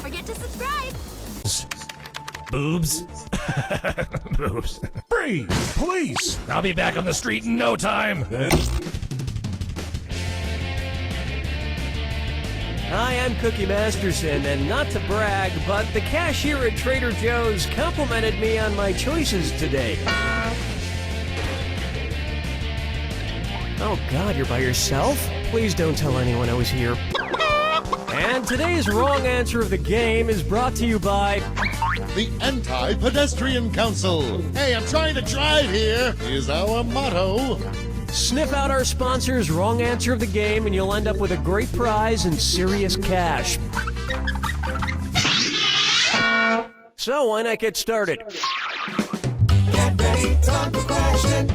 forget to subscribe. Boobs. Boobs. Freeze! Police! I'll be back on the street in no time. Hi, I'm Cookie Masterson, and not to brag, but the cashier at Trader Joe's complimented me on my choices today. Oh God, you're by yourself? Please don't tell anyone I was here. And today's wrong answer of the game is brought to you by the Anti-Pedestrian Council. Hey, I'm trying to drive here, is our motto. Sniff out our sponsor's wrong answer of the game and you'll end up with a great prize and serious cash. So why not get started? Get ready, time for question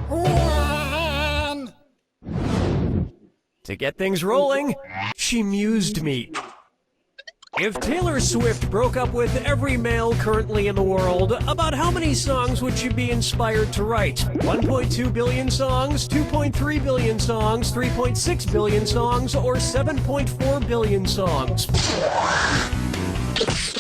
1. To get things rolling, she mused me. If Taylor Swift broke up with every male currently in the world, about how many songs would she be inspired to write? 1.2 billion songs, 2.3 billion songs, 3.6 billion songs, or 7.4 billion songs?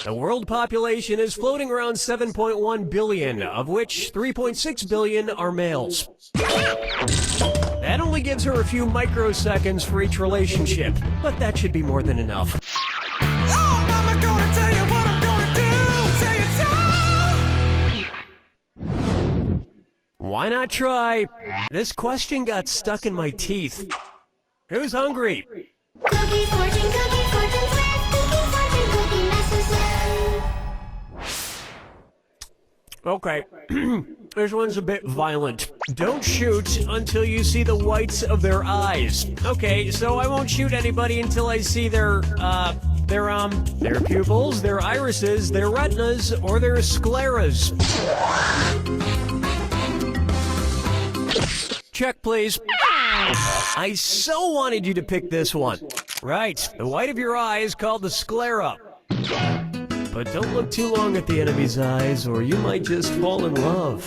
The world population is floating around 7.1 billion, of which 3.6 billion are males. That only gives her a few microseconds for each relationship, but that should be more than enough. Oh, Mama gonna tell you what I'm gonna do. Say it so. Why not try? This question got stuck in my teeth. Who's hungry? Cookie fortune Swift. Cookie fortune, Cookie Masterson. Okay, this one's a bit violent. Don't shoot until you see the whites of their eyes. Okay, so I won't shoot anybody until I see their pupils, their irises, their retinas, or their scleras. Check, please. I so wanted you to pick this one. Right, the white of your eye is called the sclera. But don't look too long at the enemy's eyes, or you might just fall in love.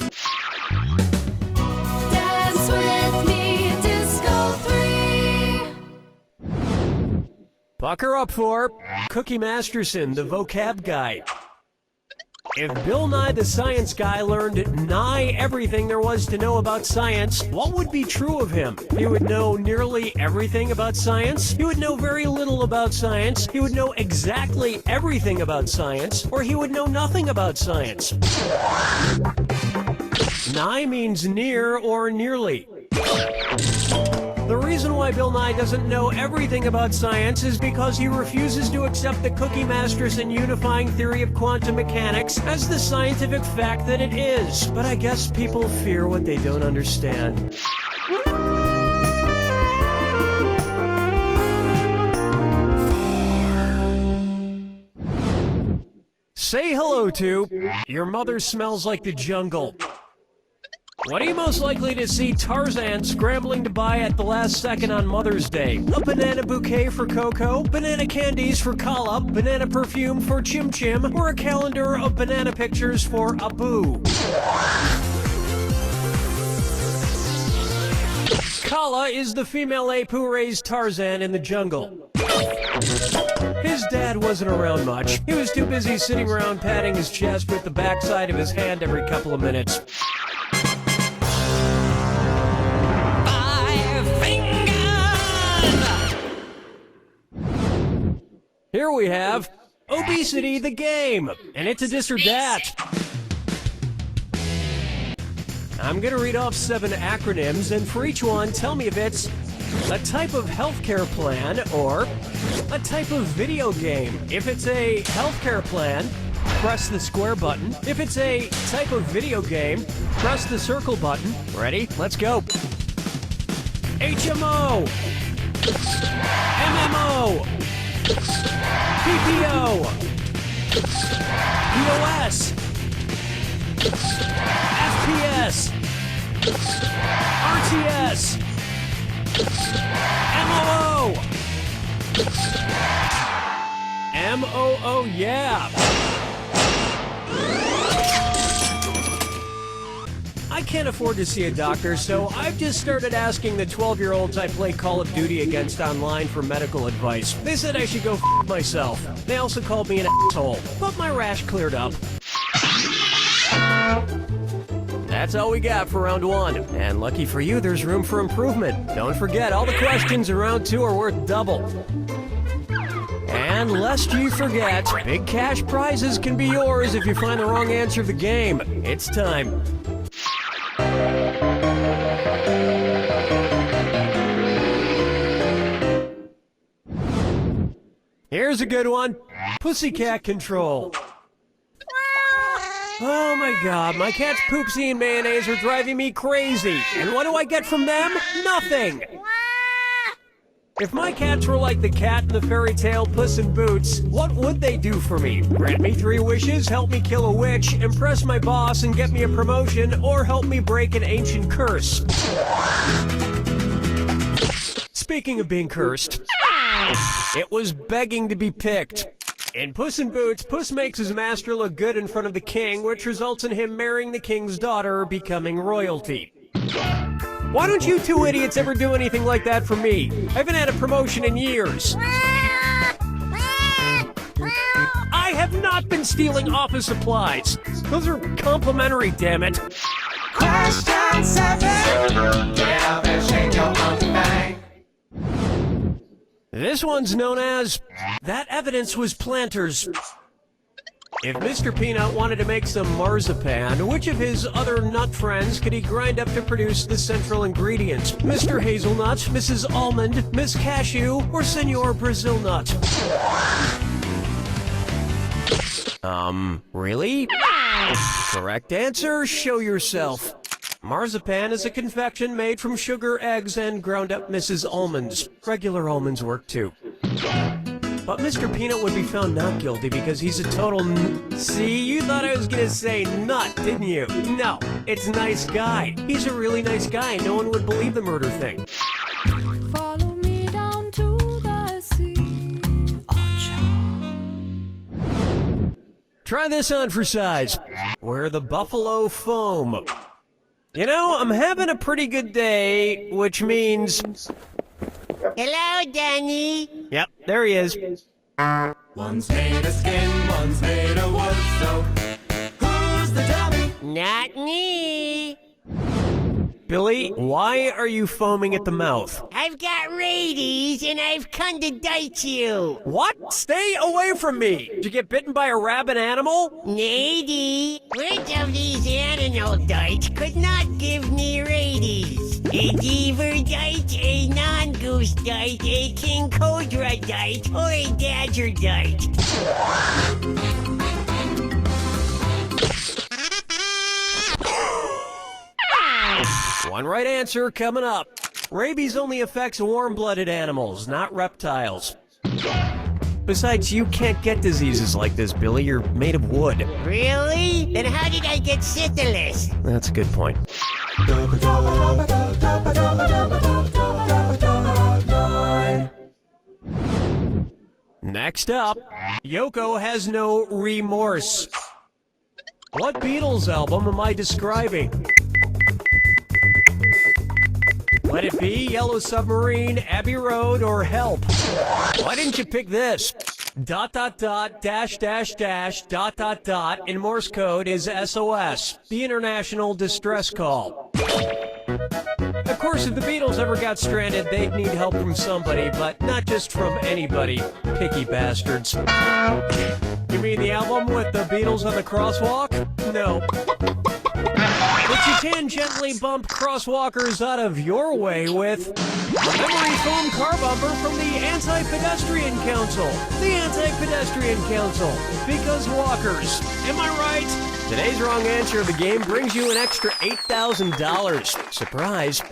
Dance with me, Disco 3. Pucker up for Cookie Masterson, the vocab guy. If Bill Nye the Science Guy learned nigh everything there was to know about science, what would be true of him? He would know nearly everything about science, he would know very little about science, he would know exactly everything about science, or he would know nothing about science. Nigh means near or nearly. The reason why Bill Nye doesn't know everything about science is because he refuses to accept the Cookie Masterson unifying theory of quantum mechanics as the scientific fact that it is. But I guess people fear what they don't understand. Say hello to your mother smells like the jungle. What are you most likely to see Tarzan scrambling to buy at the last second on Mother's Day? A banana bouquet for Coco, banana candies for Kala, banana perfume for Chim Chim, or a calendar of banana pictures for Abu? Kala is the female ape who raised Tarzan in the jungle. His dad wasn't around much. He was too busy sitting around patting his chest with the backside of his hand every couple of minutes. Here we have Obesity the Game, and it's a this or that. I'm gonna read off 7 acronyms, and for each one, tell me if it's a type of healthcare plan or a type of video game. If it's a healthcare plan, press the square button. If it's a type of video game, press the circle button. Ready? Let's go. HMO, MMO, PPO, POS, FPS, RTS, MOO, MOO, yeah. I can't afford to see a doctor, so I've just started asking the 12-year-olds I play Call of Duty against online for medical advice. They said I should go f myself. They also called me an asshole, but my rash cleared up. That's all we got for round 1. And lucky for you, there's room for improvement. Don't forget, all the questions in round 2 are worth double. And lest you forget, big cash prizes can be yours if you find the wrong answer of the game. It's time. Here's a good one. Pussycat control. Oh my god, my cat's poopsie and mayonnaise are driving me crazy. And what do I get from them? Nothing! If my cats were like the cat in the fairy tale Puss in Boots, what would they do for me? Grant me 3 wishes, help me kill a witch, impress my boss and get me a promotion, or help me break an ancient curse? Speaking of being cursed, it was begging to be picked. In Puss in Boots, Puss makes his master look good in front of the king, which results in him marrying the king's daughter, becoming royalty. Why don't you 2 idiots ever do anything like that for me? I haven't had a promotion in years. I have not been stealing office supplies. Those are complimentary, damn it. Question 7. Yeah, better shake your monkey bang. This one's known as, that evidence was planters. If Mr. Peanut wanted to make some marzipan, which of his other nut friends could he grind up to produce the central ingredient? Mr. Hazelnut, Mrs. Almond, Miss Cashew, or Senor Brazil Nut? Really? Correct answer, show yourself. Marzipan is a confection made from sugar, eggs, and ground up Mrs. Almonds. Regular almonds work too. But Mr. Peanut would be found not guilty because he's a total See, you thought I was gonna say nut, didn't you? No, it's nice guy. He's a really nice guy. No one would believe the murder thing. Follow me down to the sea. Try this on for size. We're the buffalo foam. You know, I'm having a pretty good day, which means... Hello, Danny. Yep, there he is. One's made of skin, one's made of wood, so who's the dummy? Not me. Billy, why are you foaming at the mouth? I've got rabies and I've come to date you. What? Stay away from me! Did you get bitten by a rabid animal? Lady, which of these animal dites could not give me rabies? A beaver dite, a non-goose dite, a king cobra dite, or a badger dite? One right answer coming up. Rabies only affects warm-blooded animals, not reptiles. Besides, you can't get diseases like this, Billy. You're made of wood. Really? Then how did I get syphilis? That's a good point. Next up, Yoko has no remorse. What Beatles album am I describing? Let it be Yellow Submarine, Abbey Road, or Help. Why didn't you pick this? ... in Morse code is SOS, the International Distress Call. Of course, if the Beatles ever got stranded, they'd need help from somebody, but not just from anybody. Picky bastards. You mean the album with the Beatles on the crosswalk? No. But you can gently bump crosswalkers out of your way with a memory foam car bumper from the Anti-Pedestrian Council. The Anti-Pedestrian Council. Because walkers. Am I right? Today's wrong answer of the game brings you an extra $8,000. Surprise.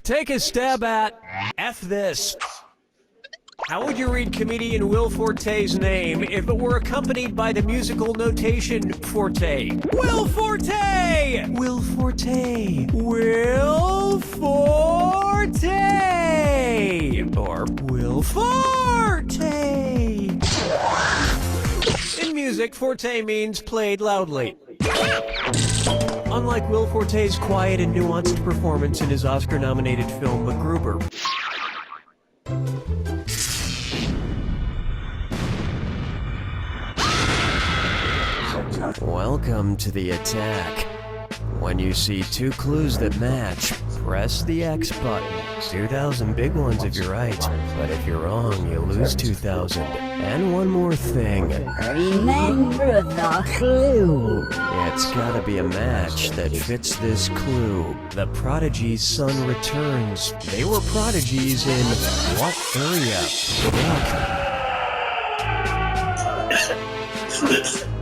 Take a stab at F this. How would you read comedian Will Forte's name if it were accompanied by the musical notation Forte? Will Forte! Will Forte! Will Forte! Or Will Forte! In music, forte means played loudly. Unlike Will Forte's quiet and nuanced performance in his Oscar-nominated film MacGruber. Welcome to the attack. When you see two clues that match, press the X button. 2,000 big ones if you're right, but if you're wrong, you lose 2,000. And one more thing. Remember the clue. It's gotta be a match that fits this clue. The prodigy's son returns. They were prodigies in what area? Look.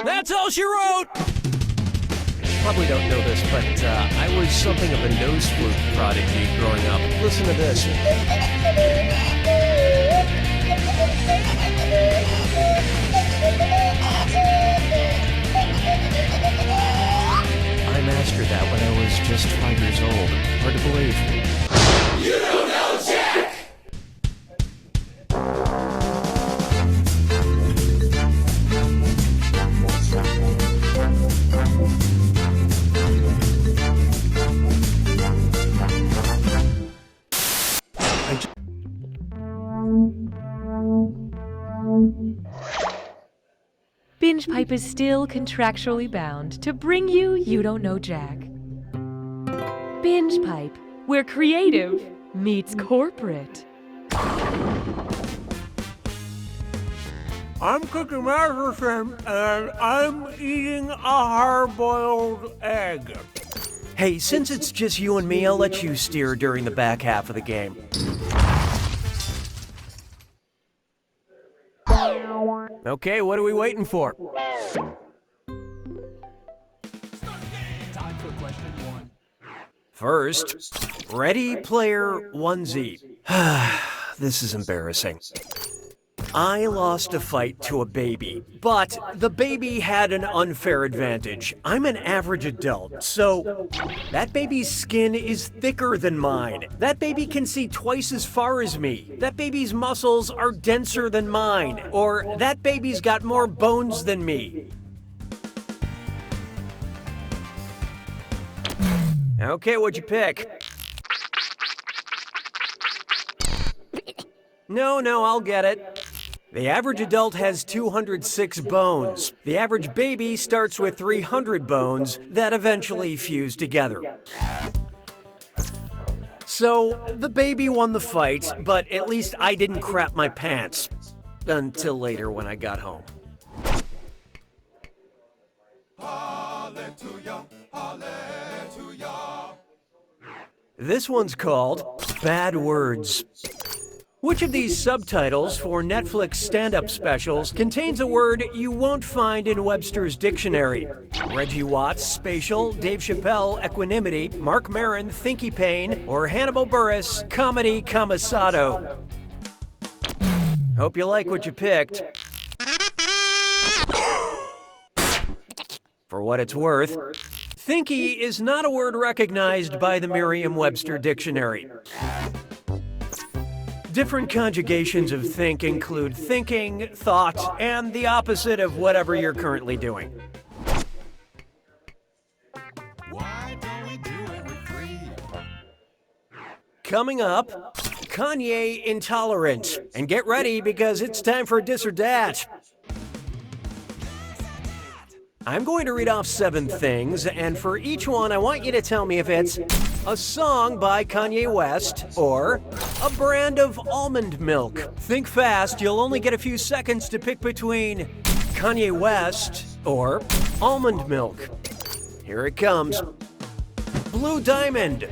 That's all she wrote! Probably don't know this, but I was something of a nose flute prodigy growing up. Listen to this. I mastered that when I was just 5 years old. Hard to believe. You don't know Jack! Binge Pipe is still contractually bound to bring you You Don't Know Jack. Binge Pipe, where creative meets corporate. I'm Cookie Masterson, and I'm eating a hard-boiled egg. Hey, since it's just you and me, I'll let you steer during the back half of the game. Okay, what are we waiting for? Time for question one. First, Ready Player Onesie. This is embarrassing. I lost a fight to a baby, but the baby had an unfair advantage. I'm an average adult, so that baby's skin is thicker than mine. That baby can see twice as far as me. That baby's muscles are denser than mine. Or that baby's got more bones than me. Okay, what'd you pick? No, I'll get it. The average adult has 206 bones. The average baby starts with 300 bones that eventually fuse together. So, the baby won the fight, but at least I didn't crap my pants. Until later when I got home. Hallelujah, hallelujah. This one's called Bad Words. Which of these subtitles for Netflix stand-up specials contains a word you won't find in Webster's dictionary? Reggie Watts, spatial, Dave Chappelle, equanimity, Mark Maron, thinky pain, or Hannibal Buress, comedy camisado? Hope you like what you picked. For what it's worth, thinky is not a word recognized by the Merriam-Webster dictionary. Different conjugations of think include thinking, thought, and the opposite of whatever you're currently doing. Why don't we do it with three? Coming up, Kanye intolerant. And get ready because it's time for Dis or Dat. I'm going to read off 7 things, and for each one, I want you to tell me if it's a song by Kanye West or a brand of almond milk. Think fast, you'll only get a few seconds to pick between Kanye West or almond milk. Here it comes. Blue Diamond.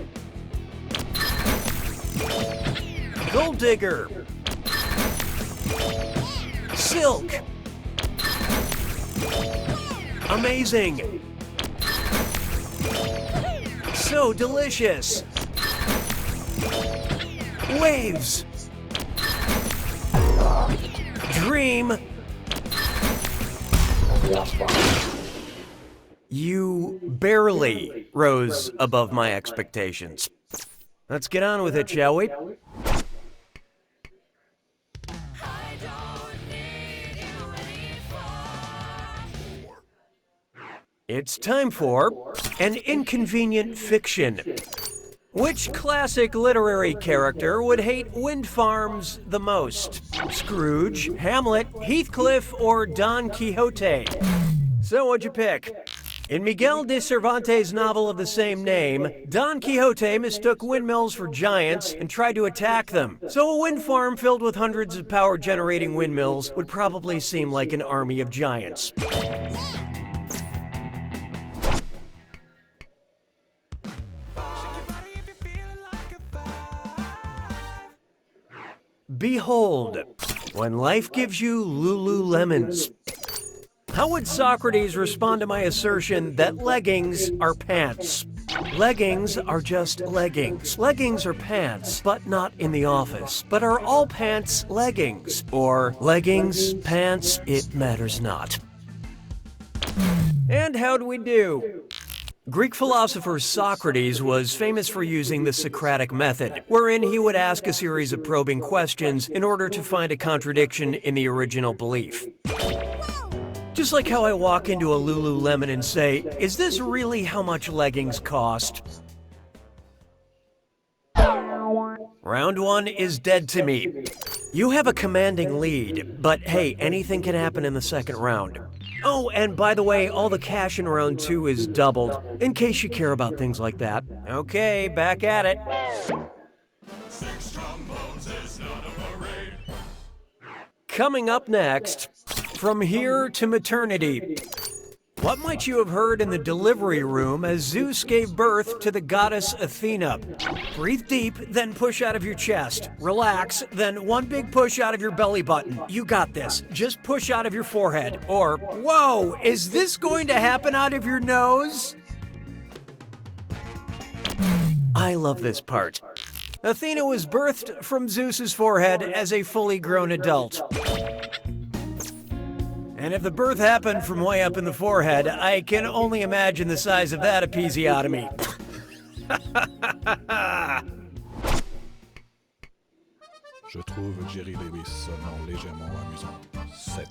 Gold Digger. Silk. Amazing. So delicious. Waves. Dream. You barely rose above my expectations. Let's get on with it, shall we? It's time for an inconvenient fiction. Which classic literary character would hate wind farms the most? Scrooge, Hamlet, Heathcliff, or Don Quixote? So what'd you pick? In Miguel de Cervantes' novel of the same name, Don Quixote mistook windmills for giants and tried to attack them. So a wind farm filled with hundreds of power-generating windmills would probably seem like an army of giants. Behold, when life gives you Lululemons. How would Socrates respond to my assertion that leggings are pants? Leggings are just leggings. Leggings are pants, but not in the office. But are all pants leggings? Or leggings, pants, it matters not. And how'd we do? Greek philosopher Socrates was famous for using the Socratic method, wherein he would ask a series of probing questions in order to find a contradiction in the original belief. Just like how I walk into a Lululemon and say, "Is this really how much leggings cost?" Round 1 is dead to me. You have a commanding lead, but hey, anything can happen in the second round. Oh, and by the way, all the cash in round 2 is doubled, in case you care about things like that. Okay, back at it. 6 trombones is not a parade. Coming up next, from here to maternity. What might you have heard in the delivery room as Zeus gave birth to the goddess Athena? Breathe deep, then push out of your chest. Relax, then one big push out of your belly button. You got this. Just push out of your forehead. Or, whoa, is this going to happen out of your nose? I love this part. Athena was birthed from Zeus's forehead as a fully grown adult. And if the birth happened from way up in the forehead, I can only imagine the size of that episiotomy. Je trouve Jerry Lewis sonnant légèrement amusant. 7.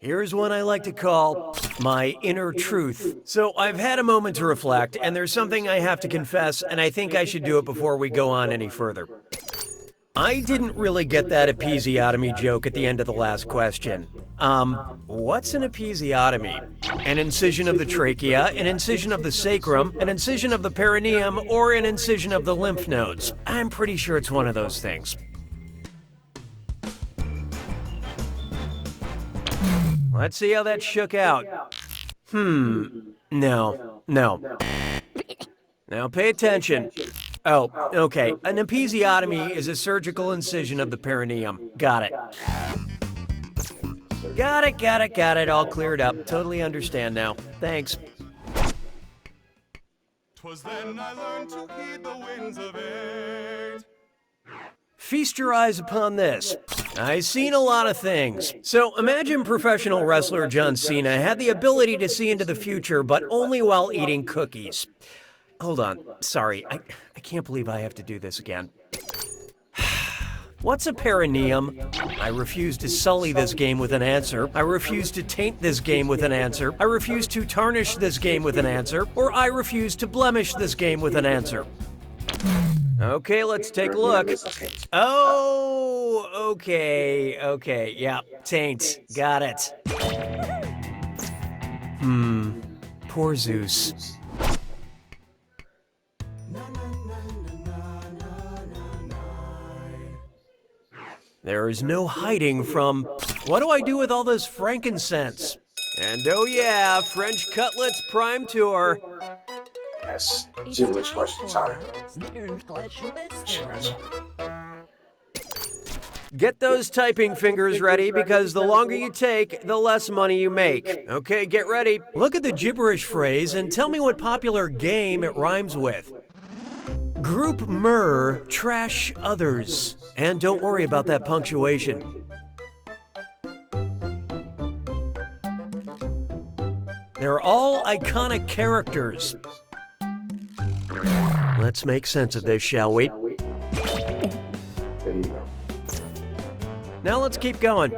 Here's one I like to call my inner truth. So I've had a moment to reflect, and there's something I have to confess, and I think I should do it before we go on any further. I didn't really get that episiotomy joke at the end of the last question. What's an episiotomy? An incision of the trachea, an incision of the sacrum, an incision of the perineum, or an incision of the lymph nodes? I'm pretty sure it's one of those things. Let's see how that shook out. No. Now pay attention. Oh, okay. An episiotomy is a surgical incision of the perineum. Got it. Got it. All cleared up. Totally understand now. Thanks. 'Twas then I learned to heed the winds of age. Feast your eyes upon this. I've seen a lot of things. So imagine professional wrestler John Cena had the ability to see into the future, but only while eating cookies. Hold on. Sorry, I can't believe I have to do this again. What's a perineum? I refuse to sully this game with an answer. I refuse to taint this game with an answer. I refuse to tarnish this game with an answer. Or I refuse to blemish this game with an answer. Okay, let's take a look. Oh, okay, yeah, taint, got it. Poor Zeus. There is no hiding from, what do I do with all this frankincense? And oh yeah, French Cutlets Prime Tour. Yes. Which questions are? Get those typing fingers ready, because the longer you take, the less money you make. Okay, get ready. Look at the gibberish phrase and tell me what popular game it rhymes with. Group Myrrh, trash others. And don't worry about that punctuation. They're all iconic characters. Let's make sense of this, shall we? There you go. Now let's keep going.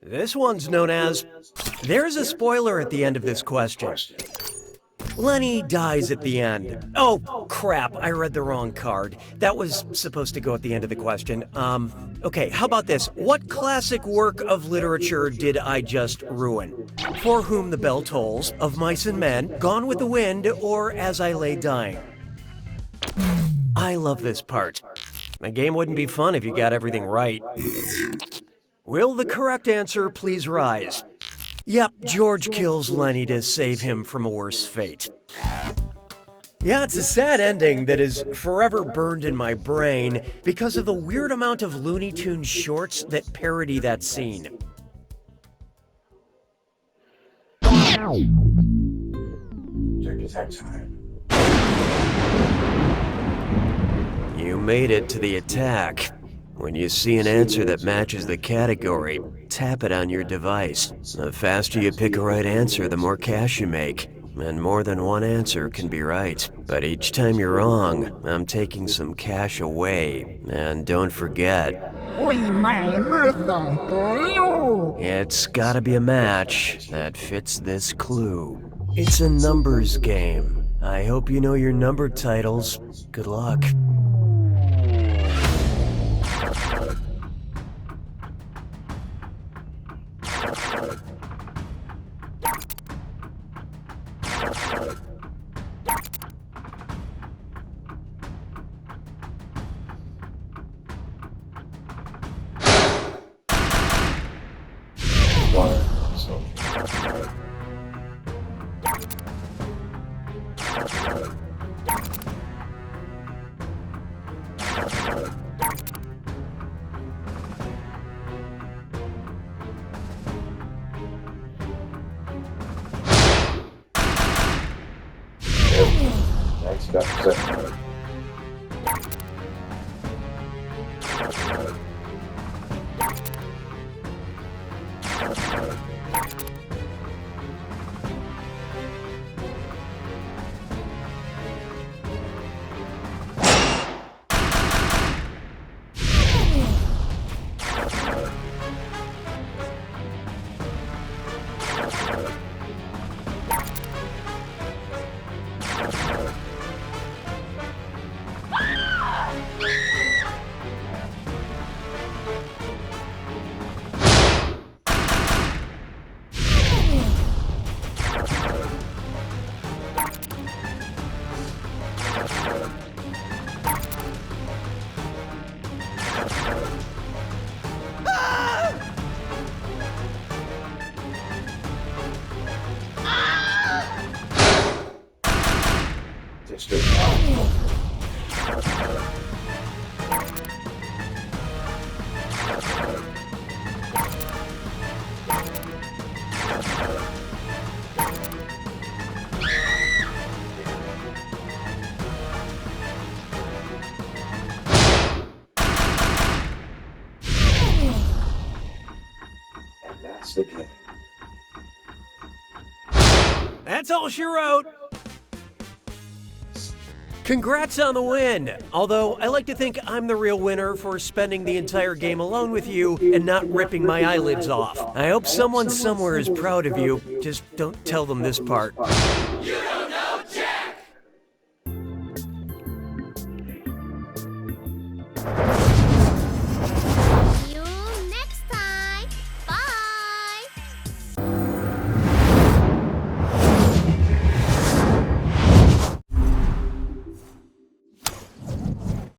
This one's known as, there's a spoiler at the end of this question. Lenny dies at the end. Oh, crap, I read the wrong card. That was supposed to go at the end of the question. Okay, how about this? What classic work of literature did I just ruin? For Whom the Bell Tolls, Of Mice and Men, Gone with the Wind, or As I Lay Dying? I love this part. The game wouldn't be fun if you got everything right. Will the correct answer please rise? Yep, George kills Lenny to save him from a worse fate. Yeah, it's a sad ending that is forever burned in my brain because of the weird amount of Looney Tunes shorts that parody that scene. Check your text time. You made it to the attack. When you see an answer that matches the category, tap it on your device. The faster you pick a right answer, the more cash you make. And more than one answer can be right. But each time you're wrong, I'm taking some cash away. And don't forget, it's gotta be a match that fits this clue. It's a numbers game. I hope you know your number titles. Good luck. Next up, And that's the game. That's all she wrote. Congrats on the win! Although, I like to think I'm the real winner for spending the entire game alone with you and not ripping my eyelids off. I hope someone somewhere is proud of you. Just don't tell them this part. You don't know Jack!